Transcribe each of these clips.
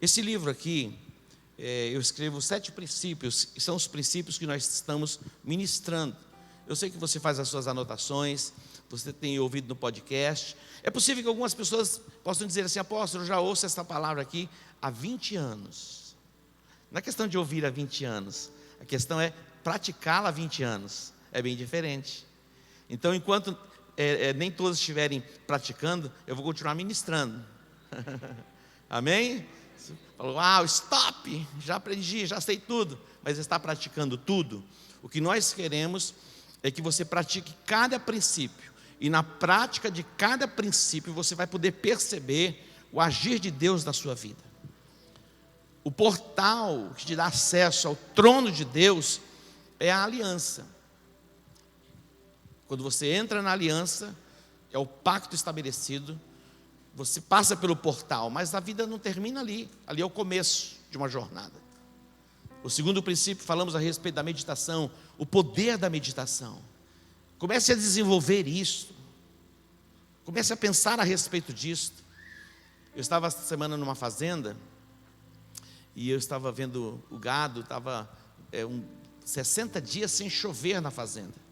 Esse livro aqui, eu escrevo 7 princípios, e são os princípios que nós estamos ministrando. Eu sei que você faz as suas anotações, você tem ouvido no podcast. É possível que algumas pessoas possam dizer assim: apóstolo, eu já ouço essa palavra aqui há 20 anos. Não é questão de ouvir há 20 anos, a questão é praticá-la há 20 anos. É bem diferente. Então, enquanto nem todos estiverem praticando, eu vou continuar ministrando. Amém? Falou, stop, já aprendi, já sei tudo. Mas está praticando tudo? O que nós queremos é que você pratique cada princípio. E na prática de cada princípio, você vai poder perceber o agir de Deus na sua vida. O portal que te dá acesso ao trono de Deus é a aliança. Quando você entra na aliança, é o pacto estabelecido, você passa pelo portal, mas a vida não termina ali. Ali é o começo de uma jornada. O segundo princípio, falamos a respeito da meditação, o poder da meditação. Comece a desenvolver isso. Comece a pensar a respeito disso. Eu estava essa semana numa fazenda, e eu estava vendo o gado, estava 60 dias sem chover na fazenda.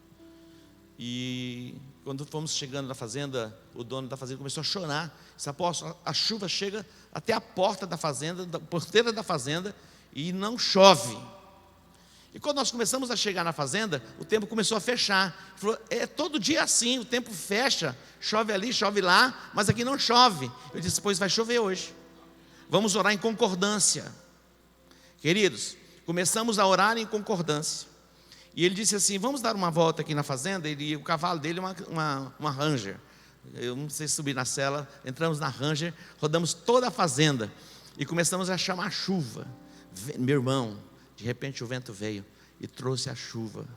E quando fomos chegando na fazenda, o dono da fazenda começou a chorar. Disse: apóstolo, a chuva chega até a porta da fazenda, da porteira da fazenda, e não chove. E quando nós começamos a chegar na fazenda, o tempo começou a fechar. Ele falou: é todo dia assim, o tempo fecha, chove ali, chove lá, mas aqui não chove. Eu disse: pois vai chover hoje. Vamos orar em concordância. Queridos, começamos a orar em concordância. E ele disse assim: vamos dar uma volta aqui na fazenda. O cavalo dele é uma Ranger. Eu não sei subir na sela. Entramos na Ranger, rodamos toda a fazenda e começamos a chamar chuva. Meu irmão, de repente o vento veio e trouxe a chuva.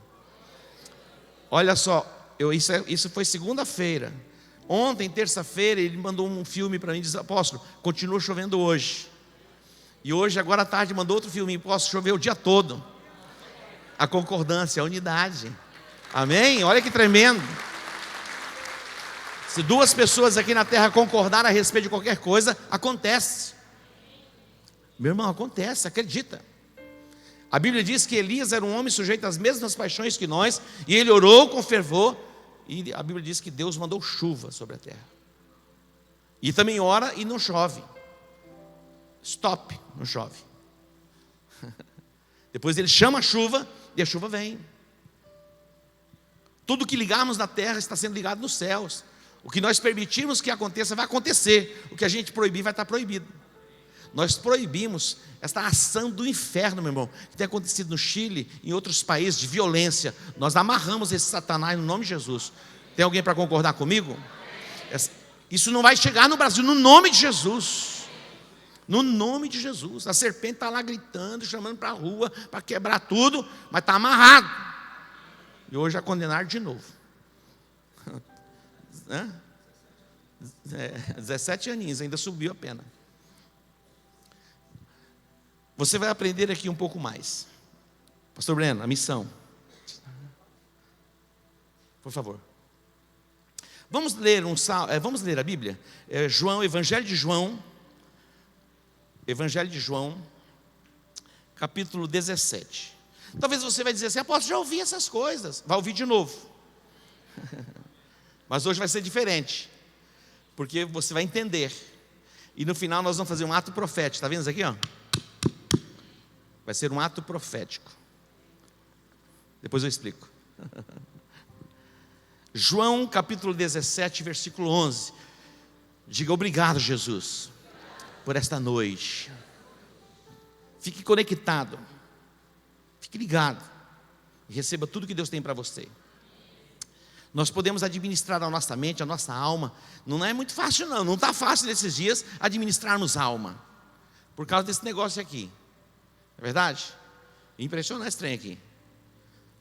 Olha só, isso foi segunda-feira. Ontem, terça-feira, ele mandou um filme para mim e disse: apóstolo, continua chovendo hoje. E hoje, agora à tarde, mandou outro filme: posso chover o dia todo. A concordância, a unidade. Amém? Olha que tremendo. Se 2 pessoas aqui na terra concordarem a respeito de qualquer coisa, acontece. Meu irmão, acontece, acredita. A Bíblia diz que Elias era um homem sujeito às mesmas paixões que nós, e ele orou com fervor, e a Bíblia diz que Deus mandou chuva sobre a terra. E também ora e não chove. Stop, não chove. Depois ele chama a chuva e a chuva vem. Tudo que ligarmos na terra está sendo ligado nos céus. O que nós permitirmos que aconteça, vai acontecer. O que a gente proibir, vai estar proibido. Nós proibimos esta ação do inferno, meu irmão, que tem acontecido no Chile, em outros países, de violência. Nós amarramos esse Satanás no nome de Jesus. Tem alguém para concordar comigo? Isso não vai chegar no Brasil, no nome de Jesus. No nome de Jesus. A serpente está lá gritando, chamando para a rua, para quebrar tudo, mas está amarrado. E hoje a condenar de novo. 17 aninhos, ainda subiu a pena. Você vai aprender aqui um pouco mais. Pastor Breno, a missão. Por favor. Vamos ler a Bíblia. Evangelho de João, capítulo 17. Talvez você vai dizer assim: apóstolo, já ouvi essas coisas. Vai ouvir de novo. Mas hoje vai ser diferente, porque você vai entender. E no final nós vamos fazer um ato profético. Está vendo isso aqui? Vai ser um ato profético. Depois eu explico. João capítulo 17, versículo 11. Diga: obrigado, Jesus, por esta noite. Fique conectado, fique ligado e receba tudo que Deus tem para você. Nós podemos administrar a nossa mente, a nossa alma. Não é muito fácil, não está fácil nesses dias administrarmos alma, por causa desse negócio aqui. É verdade? Impressionante esse trem aqui.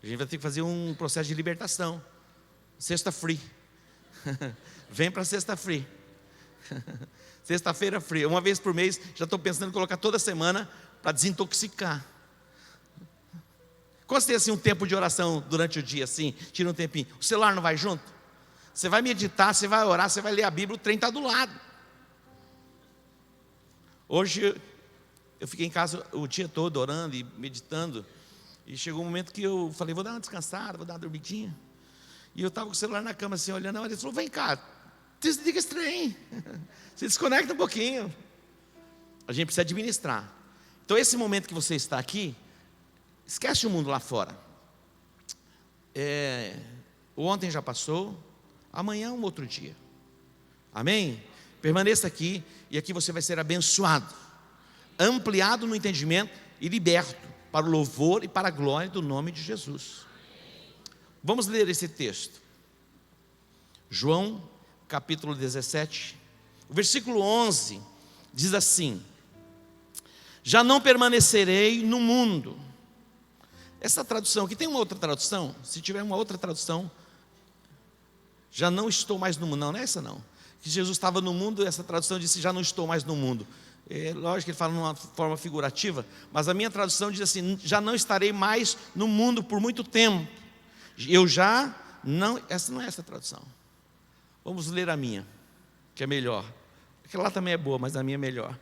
A gente vai ter que fazer um processo de libertação. Sexta free. Vem para sexta free. Sexta-feira fria, uma vez por mês. Já estou pensando em colocar toda semana para desintoxicar. Quando você tem assim um tempo de oração durante o dia, assim, tira um tempinho, o celular não vai junto? Você vai meditar, você vai orar, você vai ler a Bíblia, o trem está do lado. Hoje eu fiquei em casa o dia todo orando e meditando. E chegou um momento que eu falei, vou dar uma descansada, vou dar uma dormidinha. E eu estava com o celular na cama assim, olhando. Ele falou, vem cá, desliga esse trem. Se desconecta um pouquinho. A gente precisa administrar. Então esse momento que você está aqui, esquece o mundo lá fora. O ontem já passou, amanhã é um outro dia. Amém? Permaneça aqui e aqui você vai ser abençoado, ampliado no entendimento e liberto para o louvor e para a glória do nome de Jesus. Vamos ler esse texto. João, capítulo 17, o versículo 11, diz assim: já não permanecerei no mundo. Essa tradução aqui, tem uma outra tradução? Se tiver uma outra tradução, já não estou mais no mundo. Não é essa não. Que Jesus estava no mundo, essa tradução disse, já não estou mais no mundo. Lógico que ele fala de uma forma figurativa, mas a minha tradução diz assim, já não estarei mais no mundo por muito tempo. Eu já não, essa não é essa tradução. Vamos ler a minha, que é melhor. Aquela lá também é boa, mas a minha é melhor.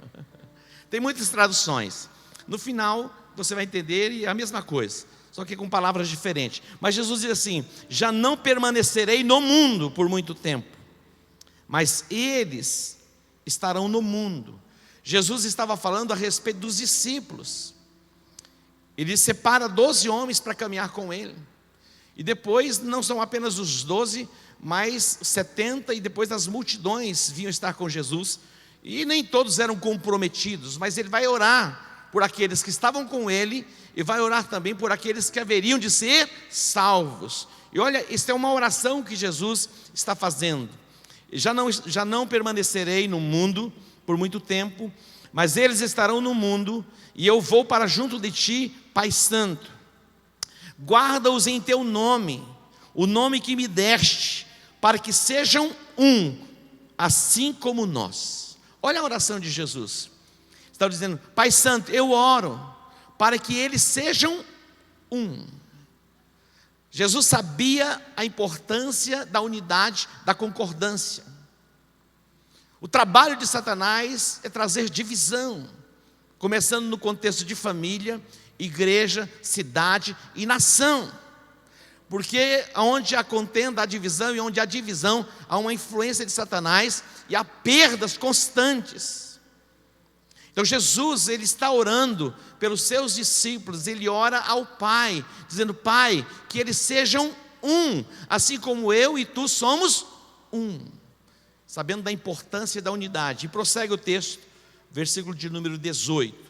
Tem muitas traduções. No final, você vai entender e é a mesma coisa, só que com palavras diferentes. Mas Jesus diz assim, já não permanecerei no mundo por muito tempo, mas eles estarão no mundo. Jesus estava falando a respeito dos discípulos. Ele separa 12 homens para caminhar com ele. E depois não são apenas os 12, mas 70, e depois as multidões vinham estar com Jesus. E nem todos eram comprometidos, mas ele vai orar por aqueles que estavam com ele e vai orar também por aqueles que haveriam de ser salvos. E olha, isso é uma oração que Jesus está fazendo. Já não permanecerei no mundo por muito tempo, mas eles estarão no mundo, e eu vou para junto de ti, Pai Santo. Guarda-os em teu nome, o nome que me deste, para que sejam um, assim como nós. Olha a oração de Jesus. Está dizendo, Pai Santo, eu oro para que eles sejam um. Jesus sabia a importância da unidade, da concordância. O trabalho de Satanás é trazer divisão, começando no contexto de família, igreja, cidade e nação. Porque onde há contenda, há divisão, e onde há divisão, há uma influência de Satanás e há perdas constantes. Então Jesus, ele está orando pelos seus discípulos, ele ora ao Pai, dizendo, Pai, que eles sejam um, assim como eu e tu somos um. Sabendo da importância da unidade. E prossegue o texto, versículo de número 18.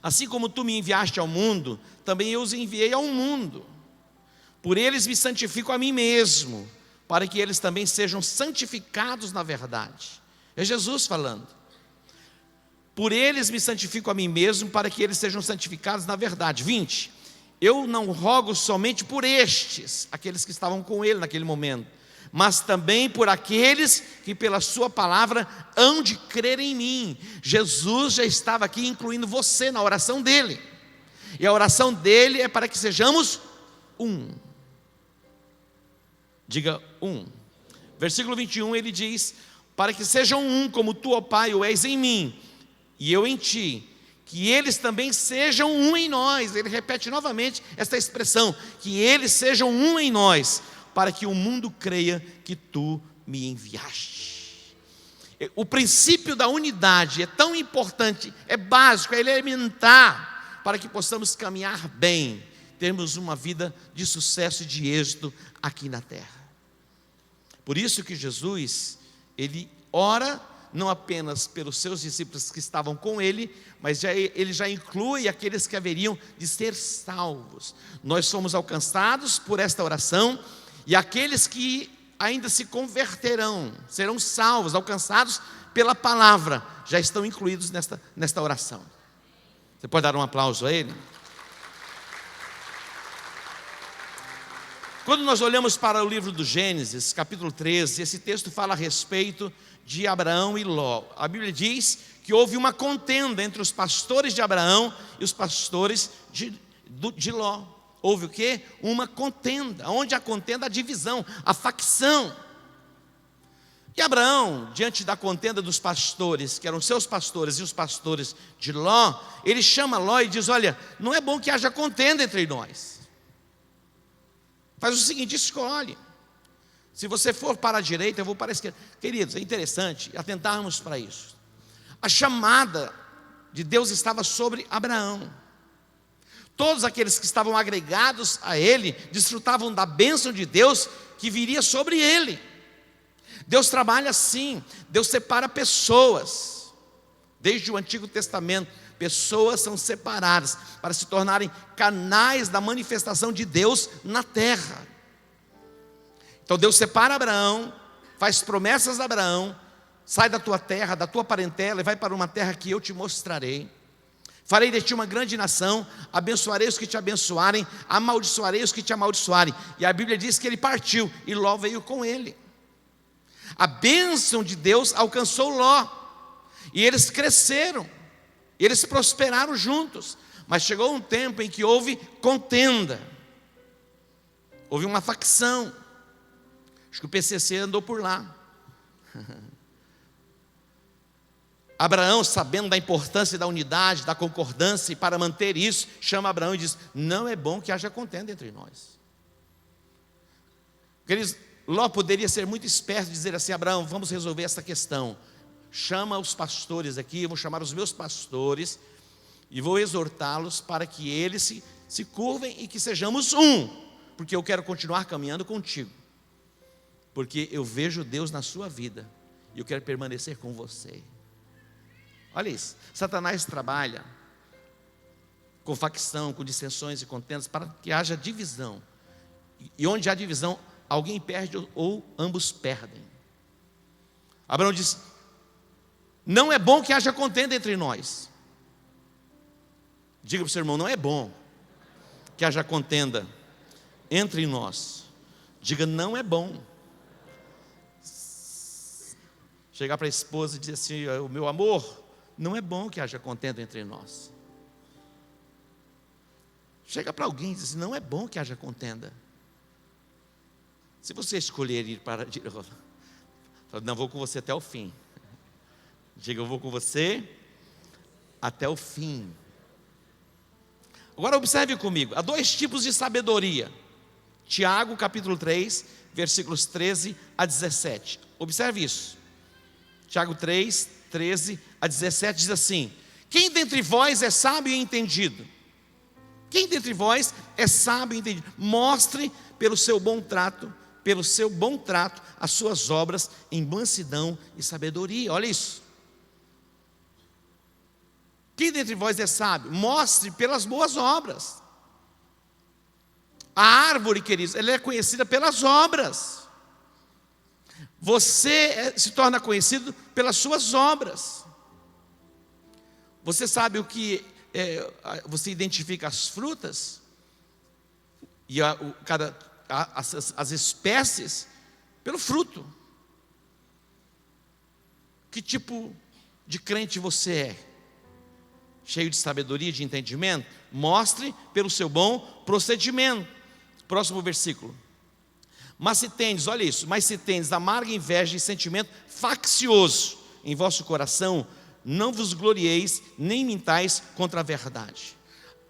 Assim como tu me enviaste ao mundo, também eu os enviei ao mundo. Por eles me santifico a mim mesmo, para que eles também sejam santificados na verdade. É Jesus falando. Por eles me santifico a mim mesmo, para que eles sejam santificados na verdade. 20. Eu não rogo somente por estes, aqueles que estavam com ele naquele momento, mas também por aqueles que pela sua palavra hão de crer em mim. Jesus já estava aqui incluindo você na oração dele. E a oração dele é para que sejamos um. Diga um. Versículo 21 ele diz, para que sejam um como tu, ó Pai, o és em mim, e eu em ti, que eles também sejam um em nós. Ele repete novamente esta expressão, que eles sejam um em nós, para que o mundo creia que tu me enviaste. O princípio da unidade é tão importante, é básico, é elementar, para que possamos caminhar bem, termos uma vida de sucesso e de êxito aqui na terra. Por isso que Jesus, ele ora não apenas pelos seus discípulos que estavam com ele, mas ele já inclui aqueles que haveriam de ser salvos. Nós somos alcançados por esta oração, e aqueles que ainda se converterão, serão salvos, alcançados pela palavra, já estão incluídos nesta oração. Você pode dar um aplauso a ele? Quando nós olhamos para o livro do Gênesis, capítulo 13, esse texto fala a respeito de Abraão e Ló. A Bíblia diz que houve uma contenda entre os pastores de Abraão e os pastores de Ló. Houve o quê? Uma contenda. Onde há contenda, há divisão, a facção. E Abraão, diante da contenda dos pastores, que eram seus pastores e os pastores de Ló, ele chama Ló e diz: olha, não é bom que haja contenda entre nós. Faz o seguinte, escolhe. Se você for para a direita, eu vou para a esquerda. Queridos, é interessante atentarmos para isso. A chamada de Deus estava sobre Abraão. Todos aqueles que estavam agregados a ele desfrutavam da bênção de Deus que viria sobre ele. Deus trabalha assim, Deus separa pessoas. Desde o Antigo Testamento, pessoas são separadas para se tornarem canais da manifestação de Deus na terra. Então Deus separa Abraão, faz promessas a Abraão: sai da tua terra, da tua parentela e vai para uma terra que eu te mostrarei. Farei de ti uma grande nação, abençoarei os que te abençoarem, amaldiçoarei os que te amaldiçoarem. E a Bíblia diz que ele partiu e Ló veio com ele. A bênção de Deus alcançou Ló, e eles cresceram, eles prosperaram juntos. Mas chegou um tempo em que houve contenda, houve uma facção. Acho que o PCC andou por lá. Abraão, sabendo da importância da unidade, da concordância, e para manter isso, chama Abraão e diz: não é bom que haja contenda entre nós. Queridos, Ló poderia ser muito esperto e dizer assim: Abraão, vamos resolver essa questão. Chama os pastores aqui, eu vou chamar os meus pastores e vou exortá-los para que eles se curvem e que sejamos um, porque eu quero continuar caminhando contigo, porque eu vejo Deus na sua vida e eu quero permanecer com você. Olha isso, Satanás trabalha com facção, com dissensões e contendas para que haja divisão. E onde há divisão, alguém perde ou ambos perdem. Abraão diz: não é bom que haja contenda entre nós. Diga para o seu irmão: não é bom que haja contenda entre nós. Diga: não é bom. Chegar para a esposa e dizer assim: o meu amor, não é bom que haja contenda entre nós. Chega para alguém e diz assim: não é bom que haja contenda. Se você escolher ir para... não, vou com você até o fim. Diga: eu vou com você até o fim. Agora observe comigo, há dois tipos de sabedoria. Tiago capítulo 3, versículos 13 a 17. Observe isso. Tiago 3, 13 a 17 diz assim: quem dentre vós é sábio e entendido? Quem dentre vós é sábio e entendido? Mostre pelo seu bom trato as suas obras em mansidão e sabedoria. Olha isso. Quem dentre vós é sábio? Mostre pelas boas obras. A árvore, queridos, ela é conhecida pelas obras. Você se torna conhecido pelas suas obras. Você sabe o que você identifica as frutas e as espécies pelo fruto. Que tipo de crente você é? Cheio de sabedoria e de entendimento? Mostre pelo seu bom procedimento. Próximo versículo. Mas se tendes, olha isso, mas se tendes amarga inveja e sentimento faccioso em vosso coração, não vos glorieis, nem mintais contra a verdade.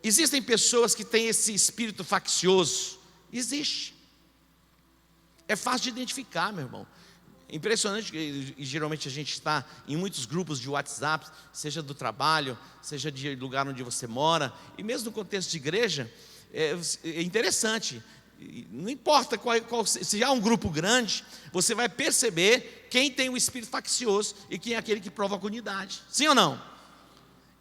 Existem pessoas que têm esse espírito faccioso. Existe. É fácil de identificar, meu irmão. Impressionante que geralmente a gente está em muitos grupos de WhatsApp, seja do trabalho, seja de lugar onde você mora, e mesmo no contexto de igreja, é interessante. Não importa se há um grupo grande, você vai perceber quem tem o espírito faccioso e quem é aquele que provoca unidade. Sim ou não?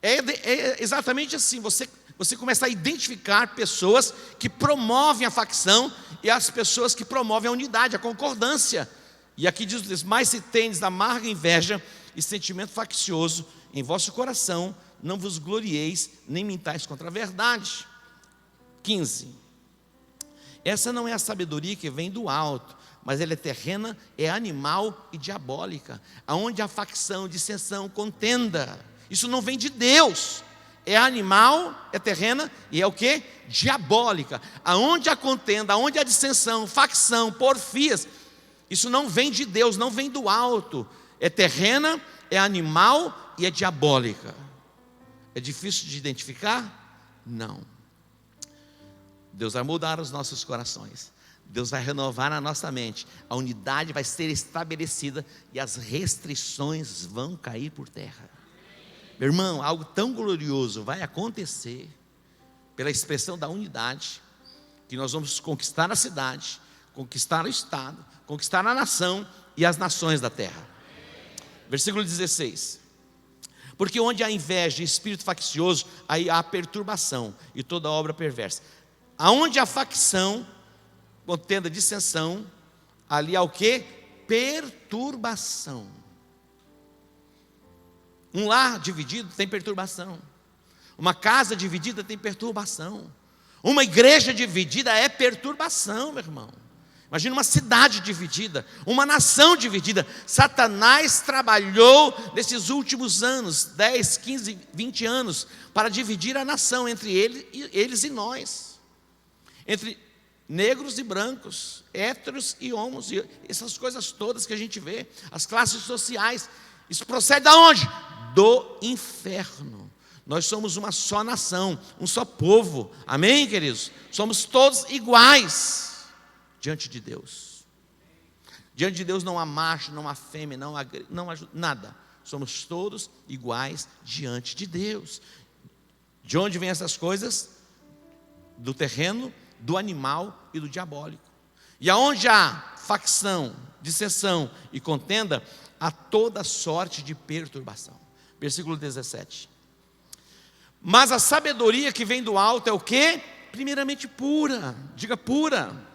É exatamente assim. Você começa a identificar pessoas que promovem a facção e as pessoas que promovem a unidade, a concordância. E aqui diz: mas se tendes amarga inveja e sentimento faccioso em vosso coração, não vos glorieis, nem mintais contra a verdade. 15. Essa não é a sabedoria que vem do alto, mas ela é terrena, é animal e diabólica, aonde há facção, dissensão, contenda. Isso não vem de Deus. É animal, é terrena e é o que? Diabólica. Aonde há contenda, aonde há dissensão, facção, porfias, Isso não vem de Deus, não vem do alto. É terrena, é animal e é diabólica. É difícil de identificar? Não. Deus vai mudar os nossos corações. Deus vai renovar a nossa mente. A unidade vai ser estabelecida e as restrições vão cair por terra. Meu irmão, algo tão glorioso vai acontecer pela expressão da unidade, que nós vamos conquistar a cidade, conquistar o estado, conquistar a nação e as nações da terra. Versículo 16. Porque onde há inveja e espírito faccioso, aí há perturbação e toda obra perversa. Aonde há facção, contenda, dissensão, ali há o quê? Perturbação. Um lar dividido tem perturbação. Uma casa dividida tem perturbação. Uma igreja dividida é perturbação, meu irmão. Imagina uma cidade dividida, uma nação dividida. Satanás trabalhou nesses últimos anos, 10, 15, 20 anos, para dividir a nação entre eles e nós. Entre negros e brancos, héteros e homos, e essas coisas todas que a gente vê, as classes sociais. Isso procede de onde? Do inferno. Nós somos uma só nação, um só povo, amém, queridos? Somos todos iguais diante de Deus. Diante de Deus não há macho, não há fêmea, não há nada. Somos todos iguais diante de Deus. De onde vêm essas coisas? Do terreno, do animal e do diabólico. E aonde há facção, dissensão e contenda, há toda sorte de perturbação. Versículo 17. Mas a sabedoria que vem do alto é o quê? Primeiramente pura. Diga pura.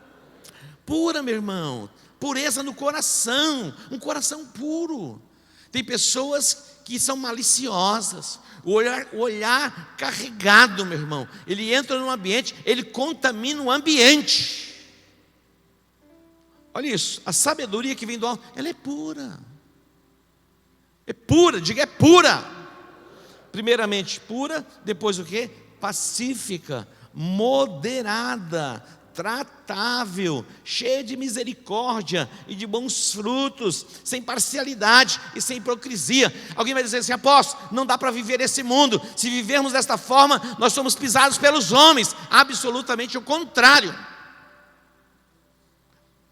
Pura, meu irmão. Pureza no coração. Um coração puro. Tem pessoas que são maliciosas. O olhar carregado, meu irmão. Ele entra no ambiente, ele contamina o ambiente. Olha isso. A sabedoria que vem do alto, ela é pura. É pura, diga é pura. Primeiramente pura, depois o quê? Pacífica, moderada, tratável, cheia de misericórdia e de bons frutos, sem parcialidade e sem hipocrisia. Alguém vai dizer assim: apóstolo, não dá para viver esse mundo. Se vivermos desta forma, nós somos pisados pelos homens. Absolutamente o contrário.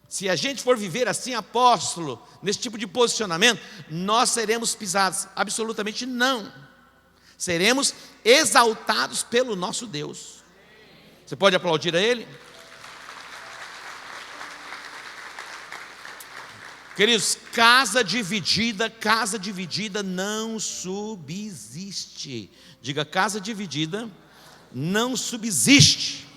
Se a gente for viver assim, apóstolo, nesse tipo de posicionamento, nós seremos pisados. Absolutamente não. Seremos exaltados pelo nosso Deus. Você pode aplaudir a Ele? Queridos, casa dividida não subsiste. Diga, casa dividida não subsiste.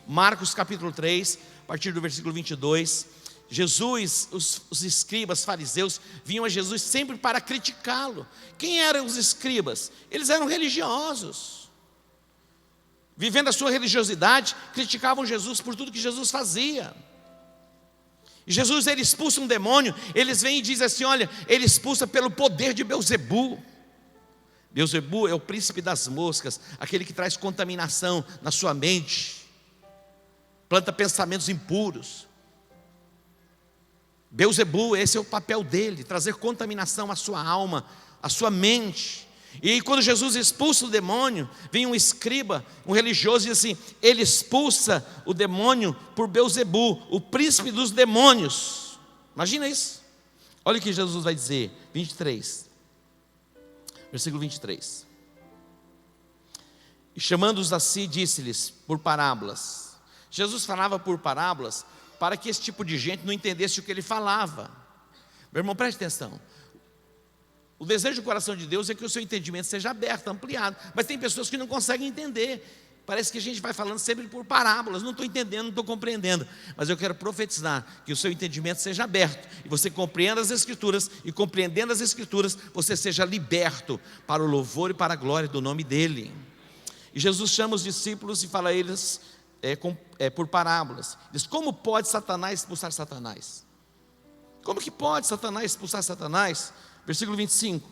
Marcos capítulo 3, a partir do versículo 22. Jesus, os escribas, fariseus, vinham a Jesus sempre para criticá-lo. Quem eram os escribas? Eles eram religiosos. Vivendo a sua religiosidade, criticavam Jesus por tudo que Jesus fazia. E Jesus, ele expulsa um demônio, eles vêm e dizem assim: olha, ele expulsa pelo poder de Belzebu. Belzebu é o príncipe das moscas, aquele que traz contaminação na sua mente, planta pensamentos impuros. Belzebu, esse é o papel dele, trazer contaminação à sua alma, à sua mente. E aí, quando Jesus expulsa o demônio, vem um escriba, um religioso, e diz assim: ele expulsa o demônio por Belzebu, o príncipe dos demônios. Imagina isso. Olha o que Jesus vai dizer, 23, versículo 23. E chamando-os a si, disse-lhes por parábolas. Jesus falava por parábolas para que esse tipo de gente não entendesse o que ele falava. Meu irmão, preste atenção. O desejo do coração de Deus é que o seu entendimento seja aberto, ampliado. Mas tem pessoas que não conseguem entender. Parece que a gente vai falando sempre por parábolas. Não estou entendendo, não estou compreendendo. Mas eu quero profetizar que o seu entendimento seja aberto. E você compreenda as Escrituras. E compreendendo as Escrituras, você seja liberto para o louvor e para a glória do nome dEle. E Jesus chama os discípulos e fala a eles por parábolas. Diz: como pode Satanás expulsar Satanás? Como que pode Satanás expulsar Satanás? Versículo 25.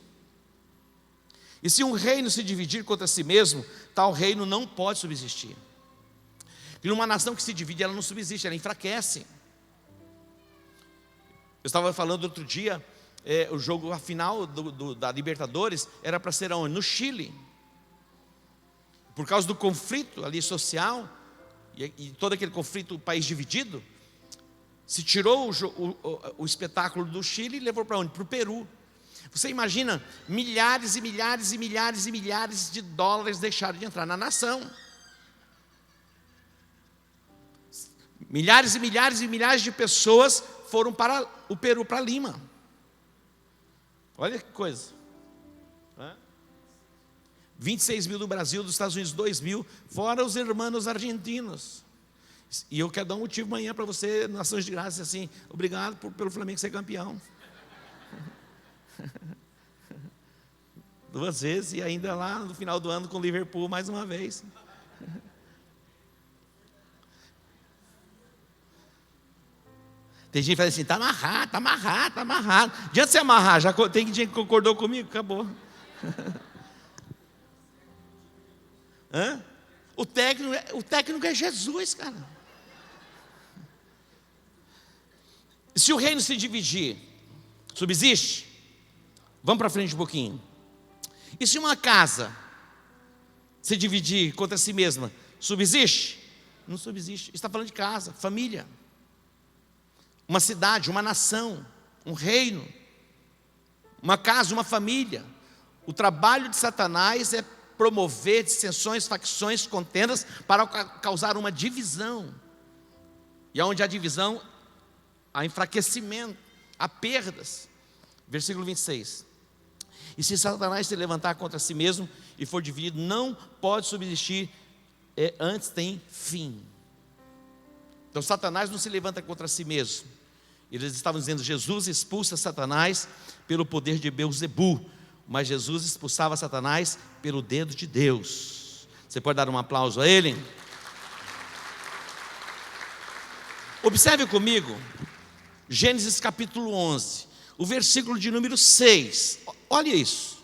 E se um reino se dividir contra si mesmo, tal reino não pode subsistir. E numa nação que se divide, ela não subsiste, ela enfraquece. Eu estava falando outro dia, o jogo, a final da Libertadores era para ser aonde? No Chile. Por causa do conflito ali social, e todo aquele conflito, o país dividido, se tirou o espetáculo do Chile e levou para onde? Para o Peru. Você imagina, milhares e milhares e milhares e milhares de dólares deixaram de entrar na nação. Milhares e milhares e milhares de pessoas foram para o Peru, para Lima. Olha que coisa. 26 mil do Brasil, dos Estados Unidos 2 mil, fora os irmãos argentinos. E eu quero dar um motivo amanhã para você, na ação de graça, assim, obrigado pelo Flamengo ser campeão. 2 vezes, e ainda lá no final do ano com o Liverpool mais uma vez. Tem gente que fala assim, está amarrado, está amarrado, está amarrado. Adianta você amarrar, já tem gente que concordou comigo, acabou. Hã? O técnico é Jesus, cara. Se o reino se dividir, subsiste? Vamos para frente um pouquinho. E se uma casa se dividir contra si mesma, subsiste? Não subsiste. Está falando de casa, família. Uma cidade, uma nação, um reino, uma casa, uma família. O trabalho de Satanás é promover dissensões, facções, contendas para causar uma divisão. E onde há divisão, há enfraquecimento, há perdas. Versículo 26. E se Satanás se levantar contra si mesmo e for dividido, não pode subsistir, antes tem fim. Então Satanás não se levanta contra si mesmo. Eles estavam dizendo, Jesus expulsa Satanás pelo poder de Beelzebu, mas Jesus expulsava Satanás pelo dedo de Deus. Você pode dar um aplauso a ele? Observe comigo, Gênesis capítulo 11, o versículo de número 6. Olha isso.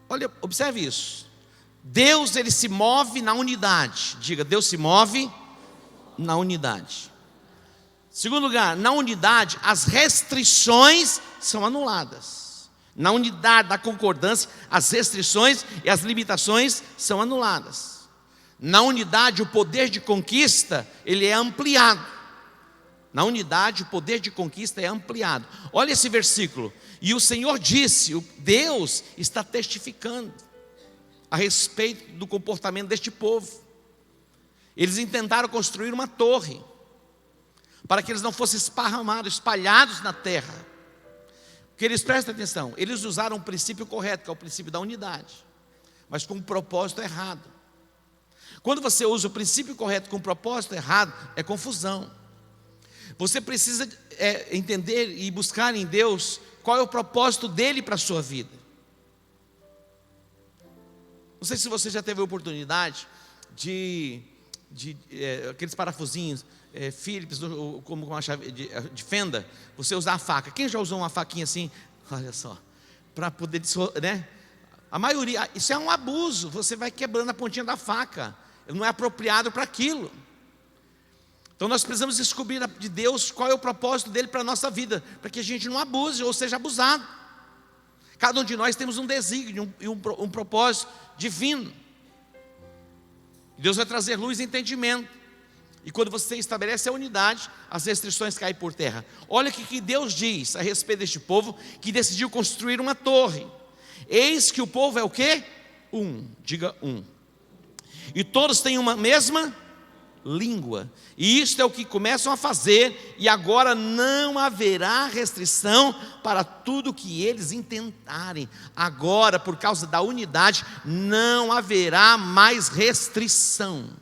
Olha, observe isso. Deus, ele se move na unidade. Diga, Deus se move na unidade. Segundo lugar, na unidade, as restrições são anuladas. Na unidade, na concordância, as restrições e as limitações são anuladas. Na unidade, o poder de conquista, ele é ampliado. Na unidade, o poder de conquista é ampliado. Olha esse versículo. E o Senhor disse, Deus está testificando a respeito do comportamento deste povo. Eles intentaram construir uma torre, para que eles não fossem esparramados, espalhados na terra. Porque eles, prestem atenção, eles usaram o princípio correto, que é o princípio da unidade, mas com um propósito errado. Quando você usa o princípio correto com um propósito errado, é confusão. Você precisa entender e buscar em Deus qual é o propósito dele para a sua vida. Não sei se você já teve a oportunidade de aqueles parafusinhos Phillips, como uma chave de fenda, você usar a faca. Quem já usou uma faquinha assim? Olha só, para poder, né? A maioria, isso é um abuso. Você vai quebrando a pontinha da faca. Não é apropriado para aquilo. Então nós precisamos descobrir de Deus qual é o propósito dele para a nossa vida, para que a gente não abuse ou seja abusado. Cada um de nós temos um desígnio e um propósito divino. Deus vai trazer luz e entendimento. E quando você estabelece a unidade, as restrições caem por terra. Olha o que Deus diz a respeito deste povo que decidiu construir uma torre. Eis que o povo é o quê? Diga um. E todos têm uma mesma língua. E isto é o que começam a fazer, e agora não haverá restrição para tudo que eles intentarem. Agora, por causa da unidade, não haverá mais restrição.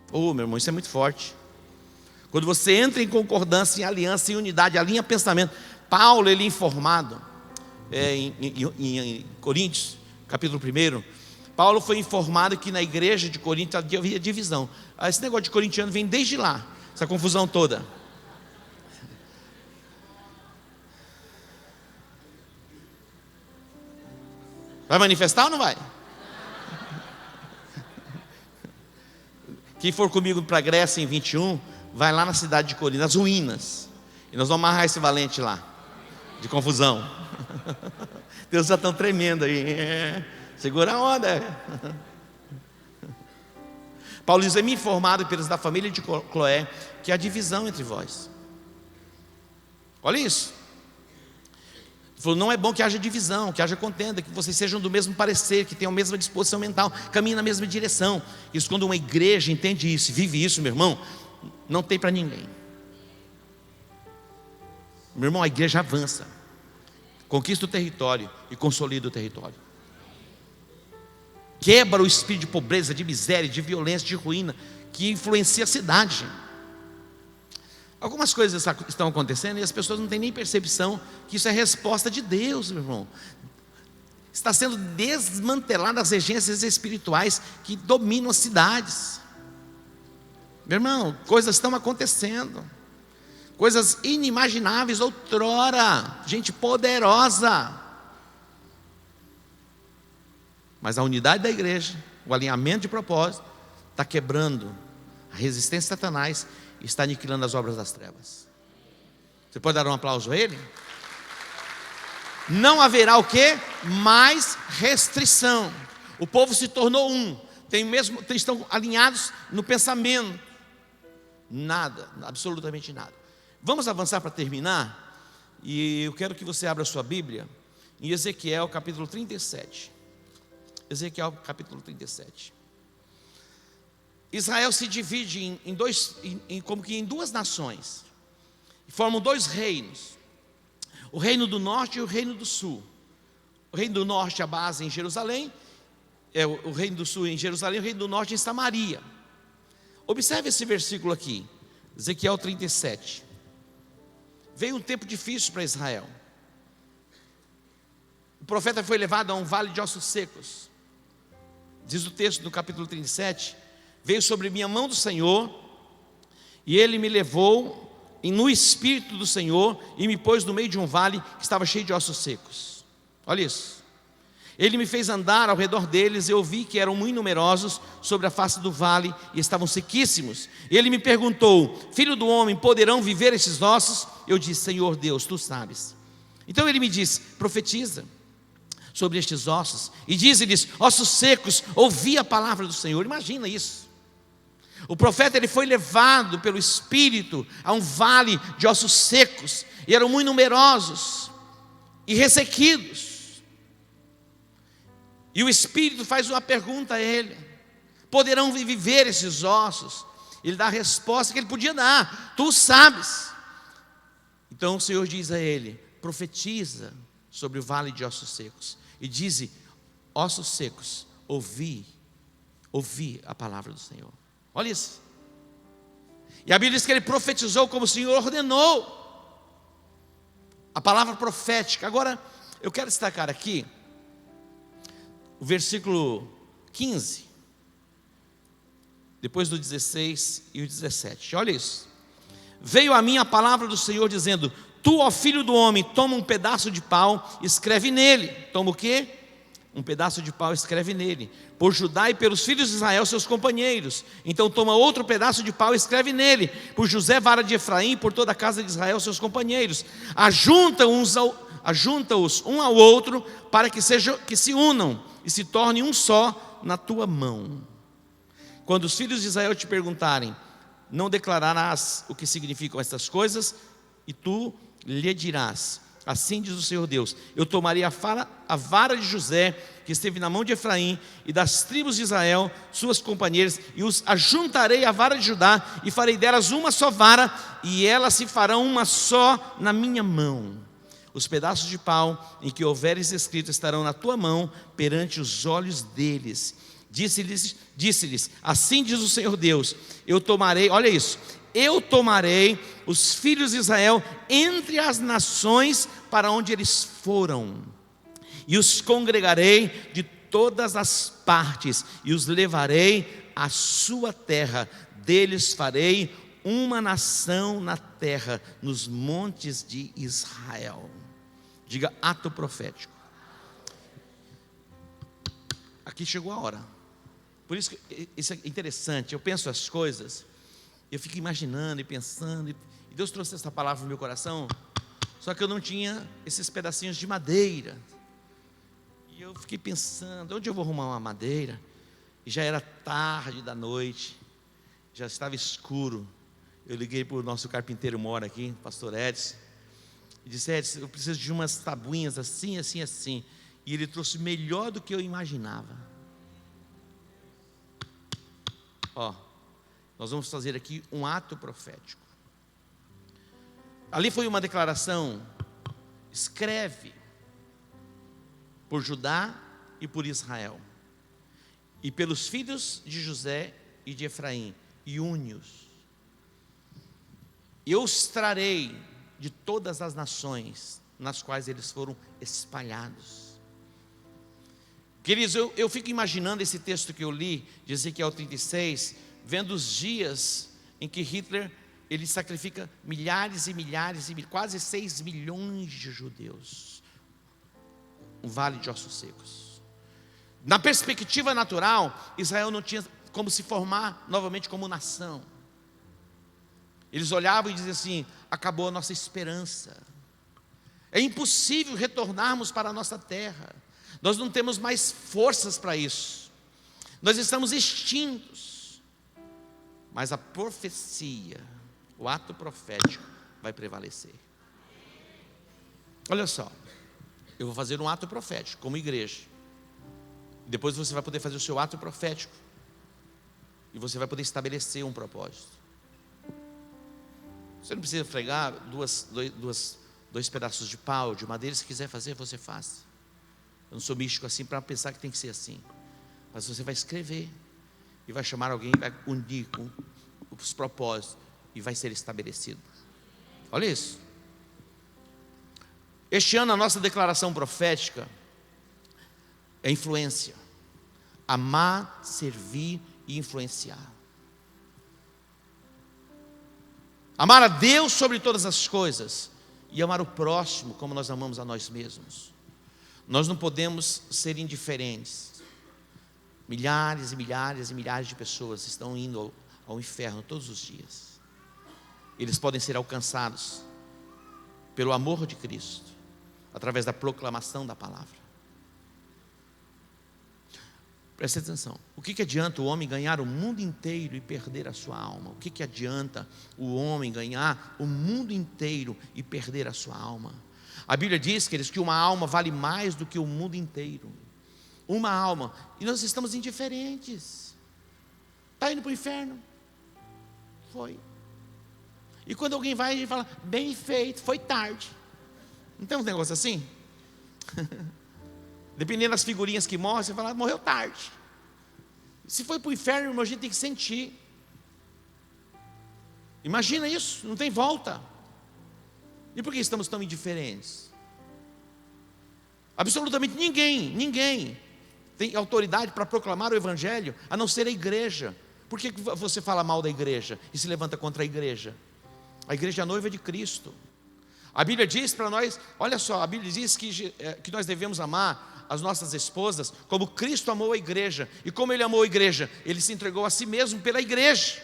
Meu irmão, isso é muito forte. Quando você entra em concordância, em aliança, em unidade, alinha pensamento. Paulo, ele é informado em Coríntios, capítulo 1, Paulo foi informado que na igreja de Corinto havia divisão. Esse negócio de corintiano vem desde lá, essa confusão toda. Vai manifestar ou não vai? Quem for comigo para a Grécia em 21, vai lá na cidade de Corinto, nas ruínas. E nós vamos amarrar esse valente lá, de confusão. Deus já está tremendo aí. Segura a onda. Paulo diz: é-me informado pelos da família de Cloé que há divisão entre vós. Olha isso. Ele falou: não é bom que haja divisão, que haja contenda, que vocês sejam do mesmo parecer, que tenham a mesma disposição mental, caminhem na mesma direção. Isso, quando uma igreja entende isso, vive isso, meu irmão, não tem para ninguém. Meu irmão, a igreja avança, conquista o território e consolida o território. Quebra o espírito de pobreza, de miséria, de violência, de ruína, que influencia a cidade. Algumas coisas estão acontecendo e as pessoas não têm nem percepção que isso é resposta de Deus, meu irmão. Está sendo desmanteladas as regências espirituais que dominam as cidades. Meu irmão, coisas estão acontecendo, coisas inimagináveis outrora, gente poderosa. Mas a unidade da igreja, o alinhamento de propósito, está quebrando a resistência de Satanás e está aniquilando as obras das trevas. Você pode dar um aplauso a ele? Não haverá o quê? Mais restrição. O povo se tornou um, estão alinhados no pensamento. Nada, absolutamente nada. Vamos avançar para terminar. E eu quero que você abra a sua Bíblia em Ezequiel capítulo 37. Ezequiel capítulo 37. Israel se divide como que em duas nações, e formam dois reinos: o reino do norte e o reino do sul. O reino do norte, a base em Jerusalém, o reino do sul em Jerusalém, o reino do norte em Samaria. Observe esse versículo aqui, Ezequiel 37. Veio um tempo difícil para Israel. O profeta foi levado a um vale de ossos secos. Diz o texto do capítulo 37: veio sobre mim a mão do Senhor, e ele me levou no espírito do Senhor, e me pôs no meio de um vale que estava cheio de ossos secos. Olha isso. Ele me fez andar ao redor deles, e eu vi que eram muito numerosos sobre a face do vale, e estavam sequíssimos. Ele me perguntou: filho do homem, poderão viver esses ossos? Eu disse: Senhor Deus, tu sabes. Então ele me disse: profetiza sobre estes ossos, e diz-lhes: ossos secos, ouvi a palavra do Senhor. Imagina isso. O profeta, ele foi levado pelo Espírito a um vale de ossos secos, e eram muito numerosos e ressequidos. E o Espírito faz uma pergunta a ele: poderão viver esses ossos? Ele dá a resposta que ele podia dar: tu sabes. Então o Senhor diz a ele: profetiza sobre o vale de ossos secos, e diz: ossos secos, ouvi a palavra do Senhor. Olha isso. E a Bíblia diz que ele profetizou como o Senhor ordenou. A palavra profética. Agora, eu quero destacar aqui o versículo 15, depois do 16 e o 17. Olha isso. Veio a mim a palavra do Senhor dizendo: tu, ó filho do homem, toma um pedaço de pau, escreve nele. Toma o quê? Um pedaço de pau, escreve nele: por Judá e pelos filhos de Israel, seus companheiros. Então toma outro pedaço de pau, escreve nele: por José, vara de Efraim, por toda a casa de Israel, seus companheiros. Ajunta-os um ao outro, para que se unam e se tornem um só na tua mão. Quando os filhos de Israel te perguntarem, não declararás o que significam estas coisas, e tu lhe dirás: assim diz o Senhor Deus: eu tomarei a vara de José, que esteve na mão de Efraim, e das tribos de Israel, suas companheiras, e os ajuntarei à vara de Judá, e farei delas uma só vara, e elas se farão uma só na minha mão. Os pedaços de pau em que houveres escrito estarão na tua mão, perante os olhos deles. Disse-lhes: assim diz o Senhor Deus: eu tomarei, olha isso, eu tomarei os filhos de Israel entre as nações para onde eles foram, e os congregarei de todas as partes, e os levarei à sua terra. Deles farei uma nação na terra, nos montes de Israel. Diga: ato profético. Aqui chegou a hora. Por isso que isso é interessante. Eu penso as coisas, eu fico imaginando e pensando, e Deus trouxe essa palavra no meu coração, só que eu não tinha esses pedacinhos de madeira. E eu fiquei pensando, onde eu vou arrumar uma madeira? E já era tarde da noite, já estava escuro. Eu liguei para o nosso carpinteiro mora aqui, pastor Edson, e disse: Edson, eu preciso de umas tabuinhas assim, assim, assim. E ele trouxe melhor do que eu imaginava. Ó, nós vamos fazer aqui um ato profético. Ali foi uma declaração: escreve por Judá e por Israel, e pelos filhos de José e de Efraim, e une-os. Eu os trarei de todas as nações nas quais eles foram espalhados. Queridos, eu fico imaginando esse texto que eu li, de Ezequiel 36, vendo os dias em que Hitler, ele sacrifica milhares e milhares, quase 6 milhões de judeus. Um vale de ossos secos. Na perspectiva natural, Israel não tinha como se formar novamente como nação. Eles olhavam e diziam assim: acabou a nossa esperança, é impossível retornarmos para a nossa terra, nós não temos mais forças para isso, nós estamos extintos. Mas a profecia, o ato profético vai prevalecer. Olha só, eu vou fazer um ato profético como igreja, depois você vai poder fazer o seu ato profético, e você vai poder estabelecer um propósito. Você não precisa fregar dois pedaços de pau, de madeira. Se quiser fazer, você faz. Eu não sou místico assim para pensar que tem que ser assim. Mas você vai escrever, e vai chamar alguém, vai unir com os propósitos, e vai ser estabelecido. Olha isso. Este ano a nossa declaração profética é influência. Amar, servir e influenciar. Amar a Deus sobre todas as coisas e amar o próximo como nós amamos a nós mesmos. Nós não podemos ser indiferentes. Milhares e milhares e milhares de pessoas estão indo ao inferno todos os dias. Eles podem ser alcançados pelo amor de Cristo, através da proclamação da palavra. Preste atenção. O que adianta o homem ganhar o mundo inteiro e perder a sua alma? O que adianta o homem ganhar o mundo inteiro e perder a sua alma? A Bíblia diz, queridos, que uma alma vale mais do que o mundo inteiro. Uma alma. E nós estamos indiferentes. Está indo para o inferno? Foi. E quando alguém vai, a gente fala: bem feito, foi tarde. Não tem um negócio assim? Dependendo das figurinhas que morrem, você fala: morreu tarde. Se foi para o inferno, irmão, a gente tem que sentir. Imagina isso, não tem volta. E por que estamos tão indiferentes? Absolutamente ninguém tem autoridade para proclamar o Evangelho, a não ser a igreja. Por que você fala mal da igreja e se levanta contra a igreja? A igreja é a noiva de Cristo. A Bíblia diz para nós, olha só, a Bíblia diz que nós devemos amar as nossas esposas como Cristo amou a igreja. E como Ele amou a igreja? Ele se entregou a si mesmo pela igreja.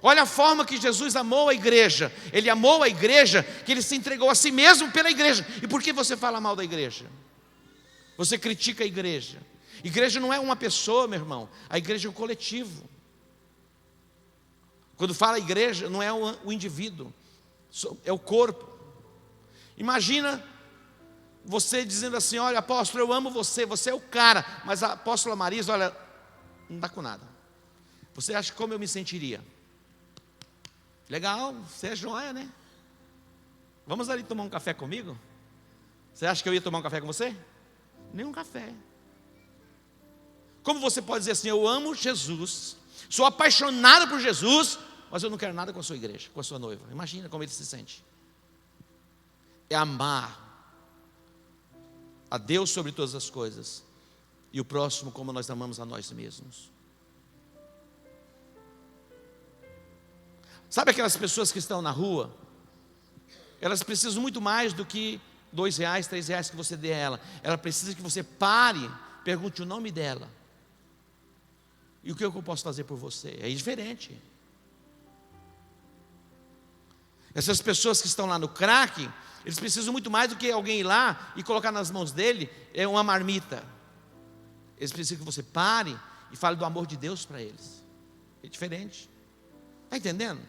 Olha a forma que Jesus amou a igreja. Ele amou a igreja, que Ele se entregou a si mesmo pela igreja. E por que você fala mal da igreja? Você critica a igreja. Igreja não é uma pessoa, meu irmão. A igreja é um coletivo. Quando fala igreja, não é o indivíduo, é o corpo. Imagina você dizendo assim: olha, apóstolo, eu amo você, você é o cara. Mas a apóstola Marisa, olha, não dá com nada. Você acha como eu me sentiria? Legal, você é joia, né? Vamos ali tomar um café comigo? Você acha que eu ia tomar um café com você? Nem um café. Como você pode dizer assim: eu amo Jesus, sou apaixonado por Jesus, mas eu não quero nada com a sua igreja, com a sua noiva? Imagina como ele se sente. É amar a Deus sobre todas as coisas e o próximo como nós amamos a nós mesmos. Sabe aquelas pessoas que estão na rua? Elas precisam muito mais do que R$2, R$3 que você dê a ela. Ela precisa que você pare, pergunte o nome dela. E o que eu posso fazer por você? É diferente. Essas pessoas que estão lá no crack, eles precisam muito mais do que alguém ir lá e colocar nas mãos dele uma marmita. Eles precisam que você pare e fale do amor de Deus para eles. É diferente. Está entendendo?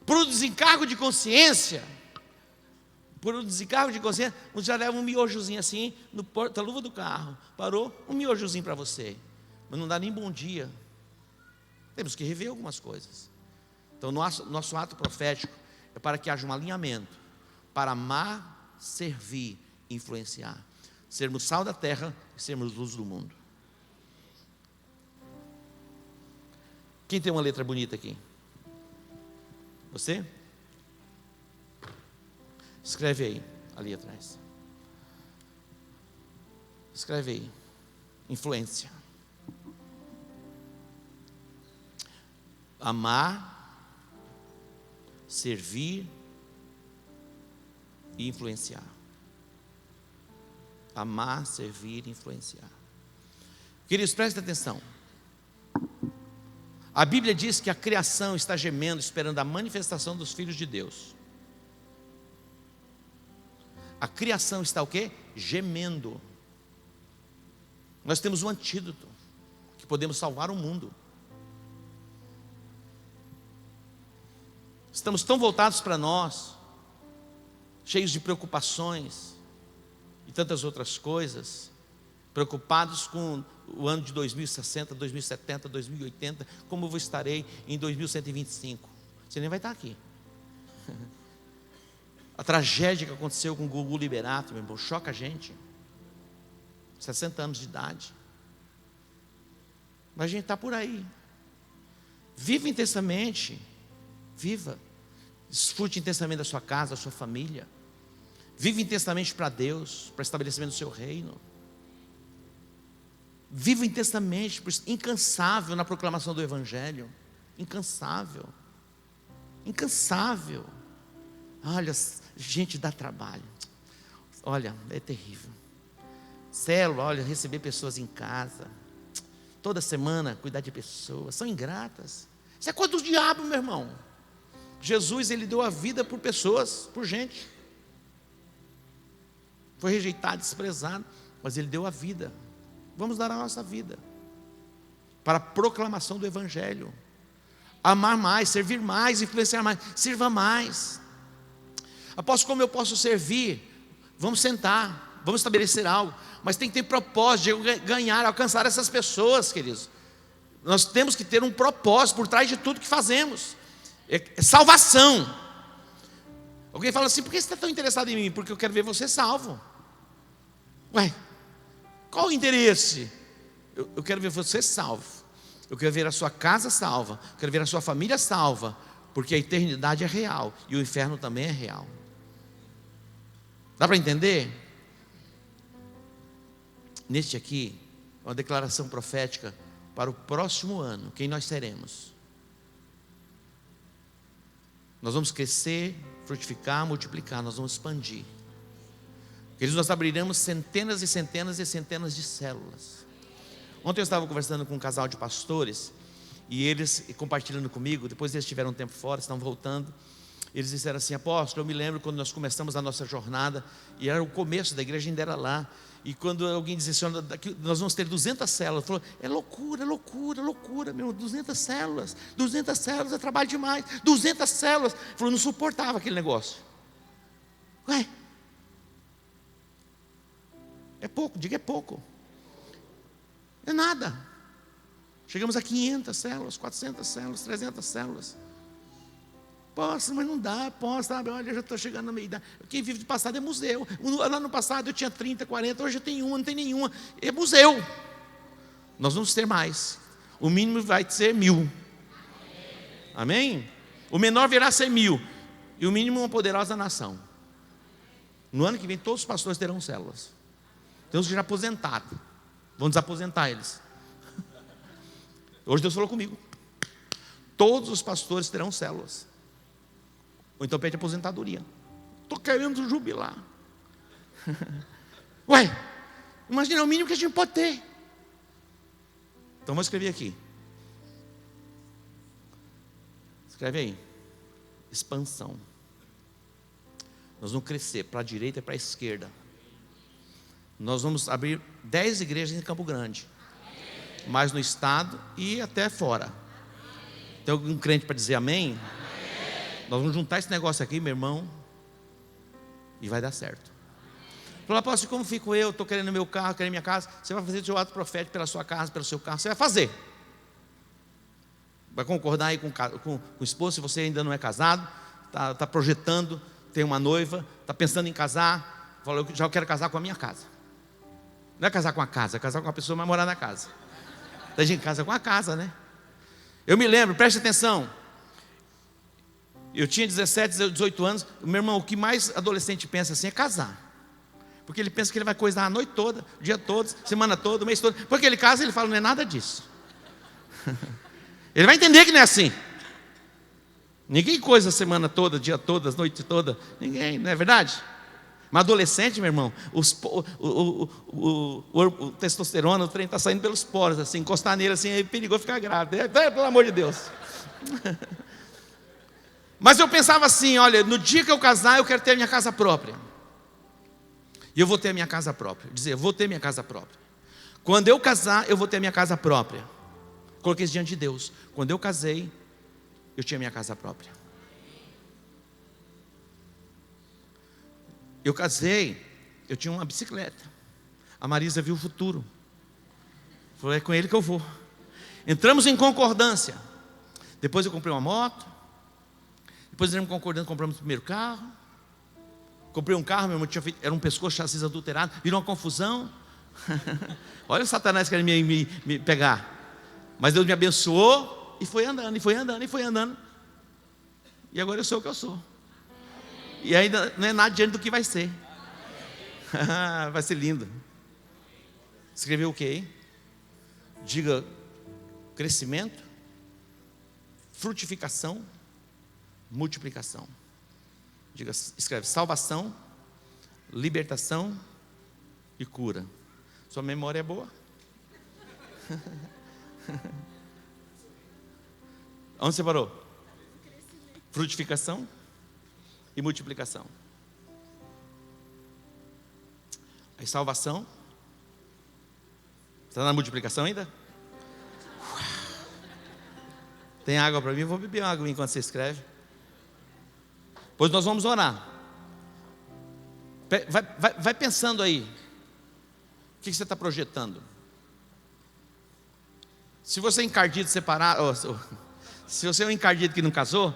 Por um desencargo de consciência, você já leva um miojozinho assim no porta-luva do carro. Parou, um miojozinho para você. Mas não dá nem bom dia. Temos que rever algumas coisas. Então, nosso ato profético é para que haja um alinhamento, para amar, servir, influenciar. Sermos sal da terra e sermos luz do mundo. Quem tem uma letra bonita aqui? Você? Escreve aí, ali atrás. Escreve aí. Influência. Amar, servir e influenciar. Amar, servir e influenciar. Queridos, prestem atenção. A Bíblia diz que a criação está gemendo, esperando a manifestação dos filhos de Deus. A criação está o quê? Gemendo. Nós temos um antídoto, que podemos salvar o mundo. Estamos tão voltados para nós, cheios de preocupações e tantas outras coisas, preocupados com o ano de 2060, 2070, 2080, como eu estarei em 2125. Você nem vai estar aqui. A tragédia que aconteceu com o Gugu Liberato, meu irmão, choca a gente. 60 anos de idade. Mas a gente está por aí. Viva intensamente. Viva. Desfrute intensamente da sua casa, da sua família. Viva intensamente para Deus, para o estabelecimento do seu reino. Viva intensamente, incansável na proclamação do Evangelho. Incansável. Incansável. Olha, gente dá trabalho. Olha, é terrível. Célula, olha, receber pessoas em casa. Toda semana cuidar de pessoas. São ingratas. Isso é coisa do diabo, meu irmão. Jesus, ele deu a vida por pessoas, por gente. Foi rejeitado, desprezado, mas ele deu a vida. Vamos dar a nossa vida para a proclamação do Evangelho. Amar mais, servir mais, influenciar mais. Sirva mais. Apóstolo, como eu posso servir? Vamos sentar, vamos estabelecer algo, mas tem que ter propósito de ganhar, alcançar essas pessoas, queridos. Nós temos que ter um propósito por trás de tudo que fazemos. É salvação. Alguém fala assim: por que você está tão interessado em mim? Porque eu quero ver você salvo. Ué, qual o interesse? Eu quero ver você salvo. Eu quero ver a sua casa salva. Eu quero ver a sua família salva. Porque a eternidade é real e o inferno também é real. Dá para entender? Neste aqui, uma declaração profética para o próximo ano. Quem nós seremos? Nós vamos crescer, frutificar, multiplicar. Nós vamos expandir. Queridos, nós abriremos centenas e centenas e centenas de células. Ontem eu estava conversando com um casal de pastores, e eles compartilhando comigo. Depois eles tiveram um tempo fora, estão voltando. Eles disseram assim: apóstolo, eu me lembro quando nós começamos a nossa jornada, e era o começo da igreja, ainda era lá. E quando alguém dizia assim: nós vamos ter 200 células, falou: é loucura, loucura, loucura, meu, 200 células é trabalho demais, 200 células. Falou, não suportava aquele negócio. Ué, é pouco, diga é pouco. É nada. Chegamos a 500 células, 400 células, 300 células. Posso, mas não dá, posso, sabe? Olha, eu já estou chegando na meia idade. Quem vive de passado é museu. Lá no passado eu tinha 30, 40, hoje eu tenho uma, não tem nenhuma. É museu. Nós vamos ter mais. O mínimo vai ser 1000. Amém? O menor virá a ser 1000. E o mínimo uma poderosa nação. No ano que vem todos os pastores terão células. Tem uns que já aposentaram. Vão desaposentar eles. Hoje Deus falou comigo. Todos os pastores terão células. Ou então pede aposentadoria. Estou querendo jubilar. Ué, imagina, é o mínimo que a gente pode ter. Então vou escrever aqui. Escreve aí. expansão. Nós vamos crescer para a direita e para a esquerda. Nós vamos abrir 10 igrejas em Campo Grande, mais no estado e até fora. Tem algum crente para dizer amém? Nós vamos juntar esse negócio aqui, meu irmão, e vai dar certo. Falou, apóstolo, como fico eu? Estou querendo meu carro, querendo minha casa. Você vai fazer o seu ato profético pela sua casa, pelo seu carro. Você vai fazer. Vai concordar aí com o esposo, se você ainda não é casado, está projetando, tem uma noiva, está pensando em casar. Falou, eu já quero casar com a minha casa. Não é casar com a casa, é casar com uma pessoa que vai morar na casa. A gente casa com a casa, né? Eu me lembro, preste atenção. Eu tinha 17, 18 anos. Meu irmão, o que mais adolescente pensa assim é casar. Porque ele pensa que ele vai coisar a noite toda, o dia todo, semana toda, o mês todo. Porque ele casa e ele fala, não é nada disso. Ele vai entender que não é assim. Ninguém coisa a semana toda, dia todo, a noite toda. Ninguém, não é verdade? Mas adolescente, meu irmão, o testosterona, o trem está saindo pelos poros, assim, encostar nele assim, é perigoso ficar grávida. Pelo amor de Deus. Mas eu pensava assim, olha, no dia que eu casar, eu quero ter a minha casa própria. E eu vou ter a minha casa própria. Dizer, eu vou ter minha casa própria. Quando eu casar, eu vou ter a minha casa própria. Coloquei isso diante de Deus. Quando eu casei, eu tinha minha casa própria. Eu casei, eu tinha uma bicicleta. A Marisa viu o futuro. Falou, é com ele que eu vou. Entramos em concordância. Depois eu comprei uma moto. Depois entramos em concordância, compramos o primeiro carro. Comprei um carro, meu irmão tinha feito, era um pescoço chassi adulterado. Virou uma confusão. Olha o Satanás querendo me pegar. Mas Deus me abençoou. E foi andando, e foi andando, e foi andando. E agora eu sou o que eu sou. E ainda não é nada diante do que vai ser. Vai ser lindo. Escreveu o quê, hein? Diga crescimento, frutificação, multiplicação. Diga, escreve salvação, libertação e cura. Sua memória é boa? Onde você parou? Frutificação e multiplicação. Aí salvação. Está na multiplicação ainda? Tem água para mim? Eu vou beber água enquanto você escreve. Pois nós vamos orar. Vai pensando aí. O que você está projetando? Se você é encardido separado, se você é um encardido que não casou,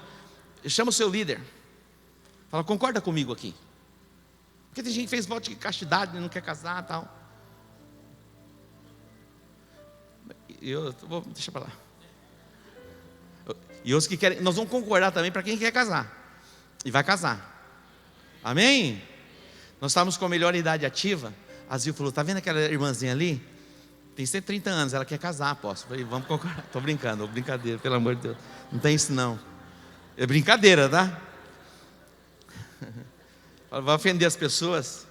chama o seu líder. Fala, concorda comigo aqui. Porque tem gente que fez voto de castidade, não quer casar e tal. Deixa para lá. E os que querem, nós vamos concordar também para quem quer casar. E vai casar. Amém? Nós estávamos com a melhor idade ativa. A Zil falou, está vendo aquela irmãzinha ali? Tem 130 anos, ela quer casar, apóstolo. Falei, vamos concordar. Estou brincando, brincadeira, pelo amor de Deus. Não tem isso não. É brincadeira, tá? Vai ofender as pessoas.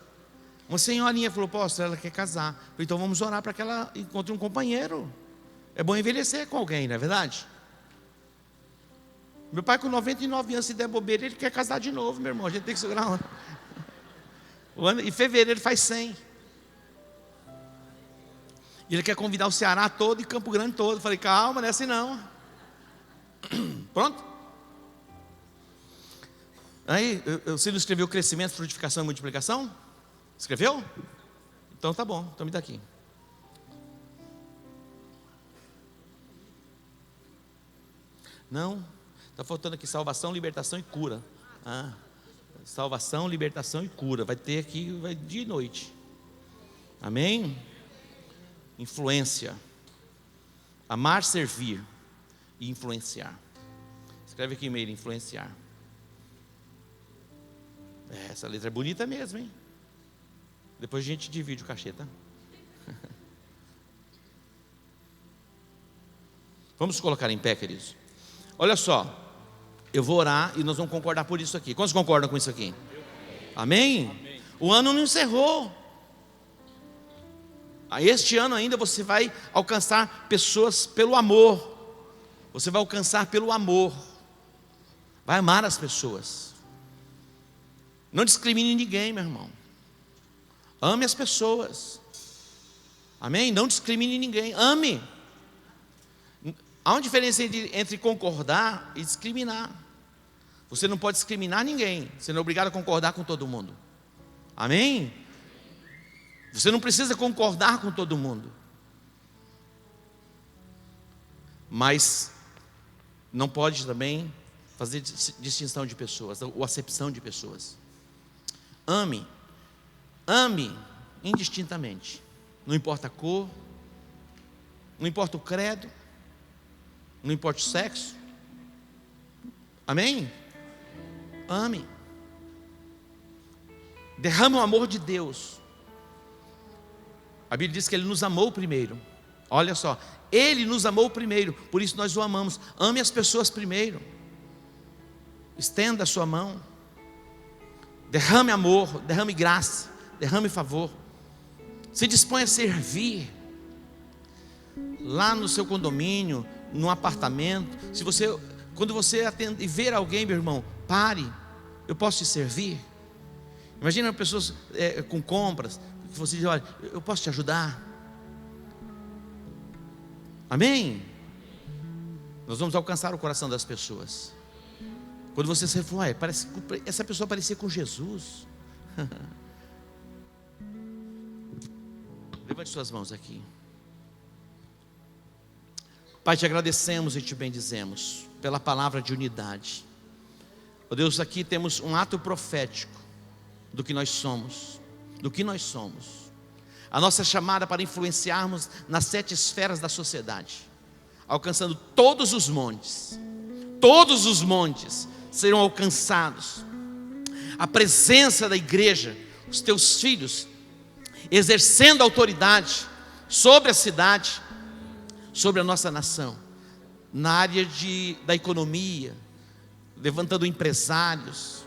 Uma senhorinha falou, apóstolo, ela quer casar. Falei, então vamos orar para que ela encontre um companheiro. É bom envelhecer com alguém, não é verdade? Meu pai com 99 anos, se der bobeira, ele quer casar de novo, meu irmão. A gente tem que segurar o ano. Em fevereiro ele faz 100. E ele quer convidar o Ceará todo e Campo Grande todo. Falei, calma, não é assim não. Pronto? Aí, você não escreveu crescimento, frutificação e multiplicação? Escreveu? Então tá bom, então me dá aqui. Não, está faltando aqui salvação, libertação e cura. Salvação, libertação e cura. Vai ter aqui, vai dia e noite. Amém? Influência. Amar, servir e influenciar. Escreve aqui e-mail, influenciar. Essa letra é bonita mesmo, hein? Depois a gente divide o cachê, tá? Vamos colocar em pé, queridos. Olha só, eu vou orar e nós vamos concordar por isso aqui. Quantos concordam com isso aqui? Amém? Amém. O ano não encerrou. Este ano ainda você vai alcançar pessoas pelo amor. Você vai alcançar pelo amor. Vai amar as pessoas. Não discrimine ninguém, meu irmão. Ame as pessoas. Amém? Não discrimine ninguém. Ame. Há uma diferença entre concordar e discriminar. Você não pode discriminar ninguém. Você não é obrigado a concordar com todo mundo. Amém? Você não precisa concordar com todo mundo. Mas não pode também fazer distinção de pessoas, ou acepção de pessoas. Ame. Ame indistintamente. Não importa a cor, não importa o credo, não importa o sexo. Amém? Ame. Derrame o amor de Deus. A Bíblia diz que Ele nos amou primeiro. Olha só, Ele nos amou primeiro, por isso nós o amamos. Ame as pessoas primeiro. Estenda a sua mão. Derrame amor, derrame graça, derrame favor. Se dispõe a servir. Lá no seu condomínio, no apartamento. Quando você atende e ver alguém, meu irmão, pare. Eu posso te servir? Imagina pessoas com compras, que você diz, olha, eu posso te ajudar? Amém? Nós vamos alcançar o coração das pessoas. Quando você se for, essa pessoa parecia com Jesus. Levante suas mãos aqui. Pai, te agradecemos e te bendizemos pela palavra de unidade. Ó Deus, aqui temos um ato profético do que nós somos. Do que nós somos. A nossa chamada para influenciarmos nas 7 esferas da sociedade, alcançando todos os montes. Todos os montes serão alcançados. A presença da igreja, os teus filhos, exercendo autoridade sobre a cidade, sobre a nossa nação, na área da economia, levantando empresários,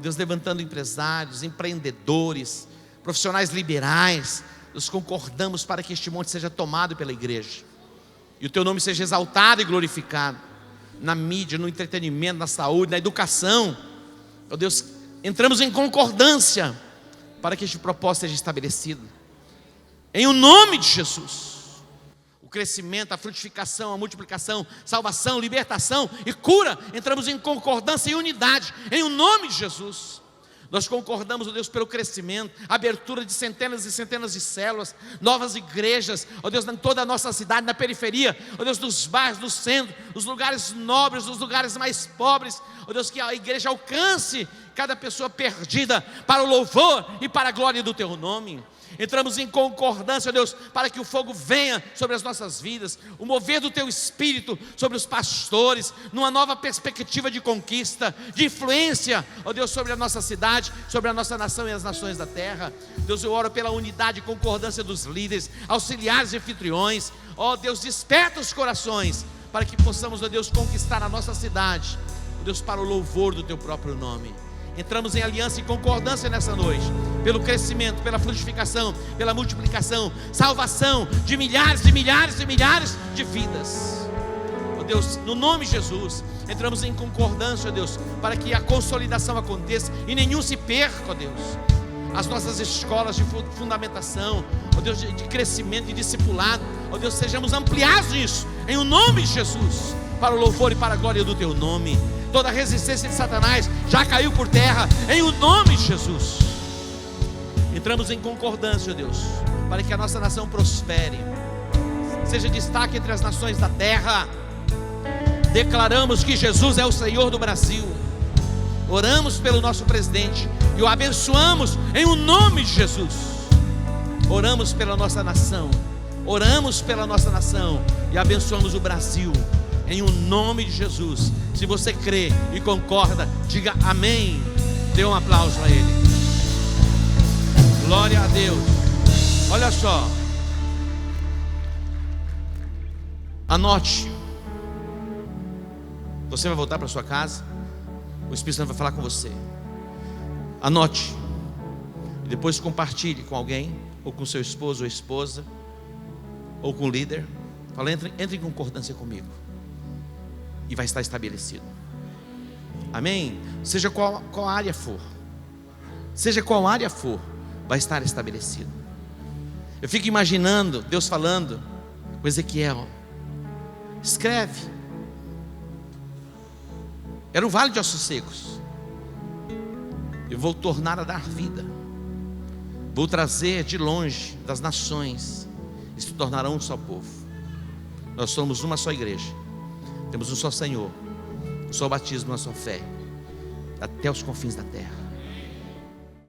Deus, levantando empresários, empreendedores, profissionais liberais. Nós concordamos para que este monte seja tomado pela igreja, e o teu nome seja exaltado e glorificado, na mídia, no entretenimento, na saúde, na educação. Ó Deus, entramos em concordância para que este propósito seja estabelecido, em o nome de Jesus. O crescimento, a frutificação, a multiplicação, salvação, libertação e cura, entramos em concordância e unidade, em o nome de Jesus. Nós concordamos, ó Deus, pelo crescimento, abertura de centenas e centenas de células, novas igrejas, ó Deus, em toda a nossa cidade, na periferia, ó Deus, nos bairros, no centro, nos lugares nobres, nos lugares mais pobres, ó Deus, que a igreja alcance cada pessoa perdida para o louvor e para a glória do teu nome. Entramos em concordância, ó Deus, para que o fogo venha sobre as nossas vidas, o mover do teu Espírito sobre os pastores, numa nova perspectiva de conquista, de influência, ó Deus, sobre a nossa cidade, sobre a nossa nação e as nações da terra. Deus, eu oro pela unidade e concordância dos líderes, auxiliares e anfitriões. Ó Deus, desperta os corações, para que possamos, ó Deus, conquistar a nossa cidade, ó Deus, para o louvor do teu próprio nome. Entramos em aliança e concordância nessa noite, pelo crescimento, pela frutificação, pela multiplicação, salvação de milhares e milhares e milhares de vidas. Ó Deus, no nome de Jesus, entramos em concordância, ó Deus, para que a consolidação aconteça e nenhum se perca, ó Deus. As nossas escolas de fundamentação, ó Deus, de crescimento e discipulado, ó Deus, sejamos ampliados nisso, em o nome de Jesus, para o louvor e para a glória do teu nome. Toda a resistência de Satanás já caiu por terra, em o nome de Jesus. Entramos em concordância, ó Deus, para que a nossa nação prospere, seja destaque entre as nações da terra. Declaramos que Jesus é o Senhor do Brasil. Oramos pelo nosso presidente e o abençoamos em o nome de Jesus. Oramos pela nossa nação, e abençoamos o Brasil em o nome de Jesus. Se você crê e concorda, diga amém. Dê um aplauso a Ele. Glória a Deus. Olha só, anote. Você vai voltar para sua casa, o Espírito Santo vai falar com você. Anote e depois compartilhe com alguém, ou com seu esposo ou esposa, ou com o líder. Fala, entre em concordância comigo, e vai estar estabelecido. Amém? Seja qual área for, seja qual área for, vai estar estabelecido. Eu fico imaginando Deus falando com Ezequiel: escreve. Era um vale de ossos secos. Eu vou tornar a dar vida. Vou trazer de longe das nações, e se tornarão um só povo. Nós somos uma só igreja, temos um só Senhor, um só batismo, uma só fé, até os confins da terra.